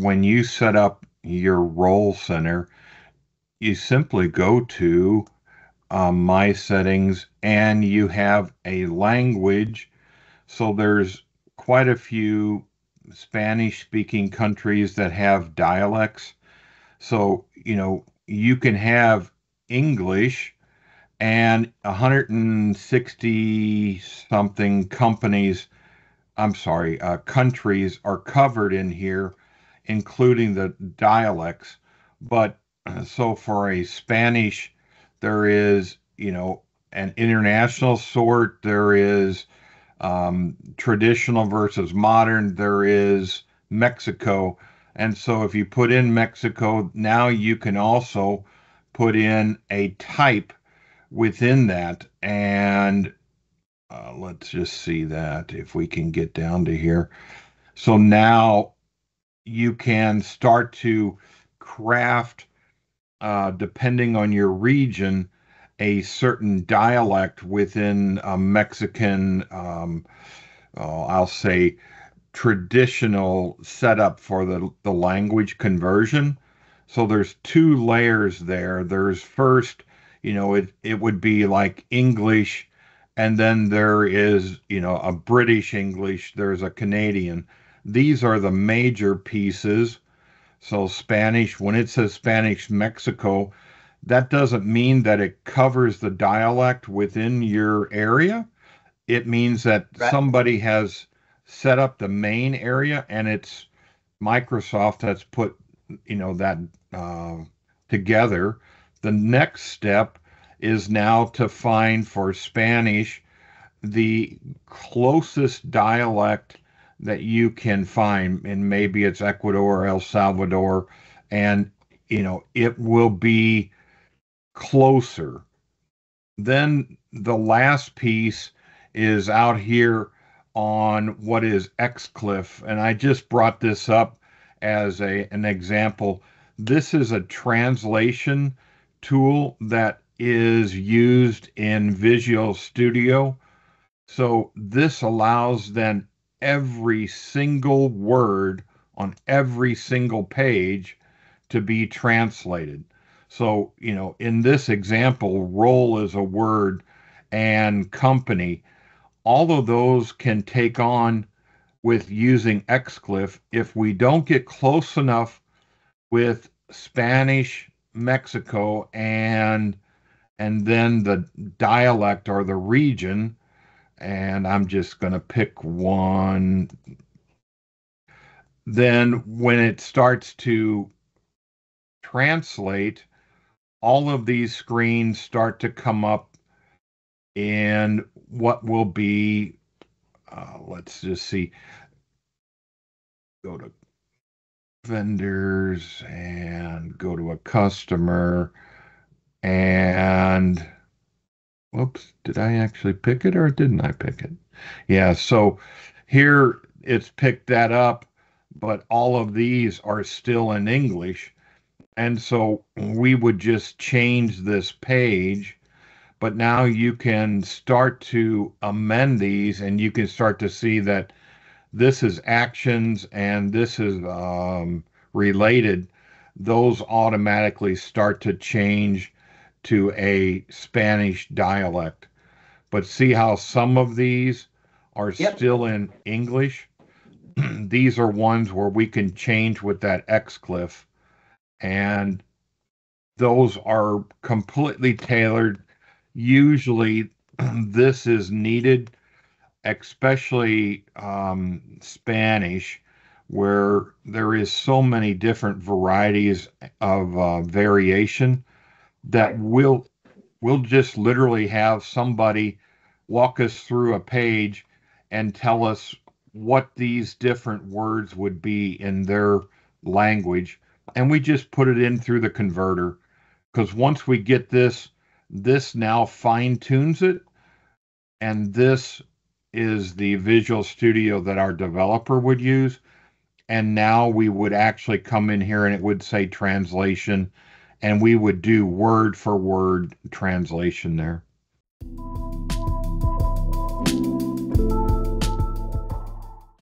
when you set up your role center, you simply go to My Settings and you have a language. So there's quite a few Spanish speaking countries that have dialects. So, you can have English and 160 something countries are covered in here, including the dialects. But so for a Spanish, there is, an international sort, there is traditional versus modern, there is Mexico. And so if you put in Mexico, now you can also put in a type within that. And let's just see that if we can get down to here. So now you can start to craft, depending on your region, a certain dialect within a Mexican, I'll say, traditional setup for the language conversion. So there's two layers there. There's first, it would be like English, and then there is, a British English, there's a Canadian. These are the major pieces. So Spanish, when it says Spanish Mexico, that doesn't mean that it covers the dialect within your area. It means that Right. somebody has set up the main area and it's Microsoft that's put, that uh, together. The next step is now to find for Spanish the closest dialect that you can find, and maybe it's Ecuador or El Salvador, and it will be closer. Then the last piece is out here on what is Xcliff, and I just brought this up as an example. This is a translation tool that is used in Visual Studio. So this allows then every single word on every single page to be translated. So, in this example, role is a word and company. All of those can take on with using Xcliff. If we don't get close enough with Spanish, Mexico, and then the dialect or the region, and I'm just going to pick one. Then when it starts to translate, all of these screens start to come up in what will be, let's just see, go to vendors and go to a customer. And whoops, did I actually pick it or didn't I pick it? Yeah, so here it's picked that up, but all of these are still in English. And so we would just change this page, but now you can start to amend these and you can start to see that this is actions and this is related. Those automatically start to change to a Spanish dialect. But see how some of these are Yep. still in English? These are ones where we can change with that Xcliff, and those are completely tailored. Usually, this is needed, especially Spanish, where there is so many different varieties of variation that Right. we'll just literally have somebody walk us through a page and tell us what these different words would be in their language. And we just put it in through the converter. Because once we get this now fine tunes it. And this is the Visual Studio that our developer would use. And now we would actually come in here and it would say translation, and we would do word for word translation there.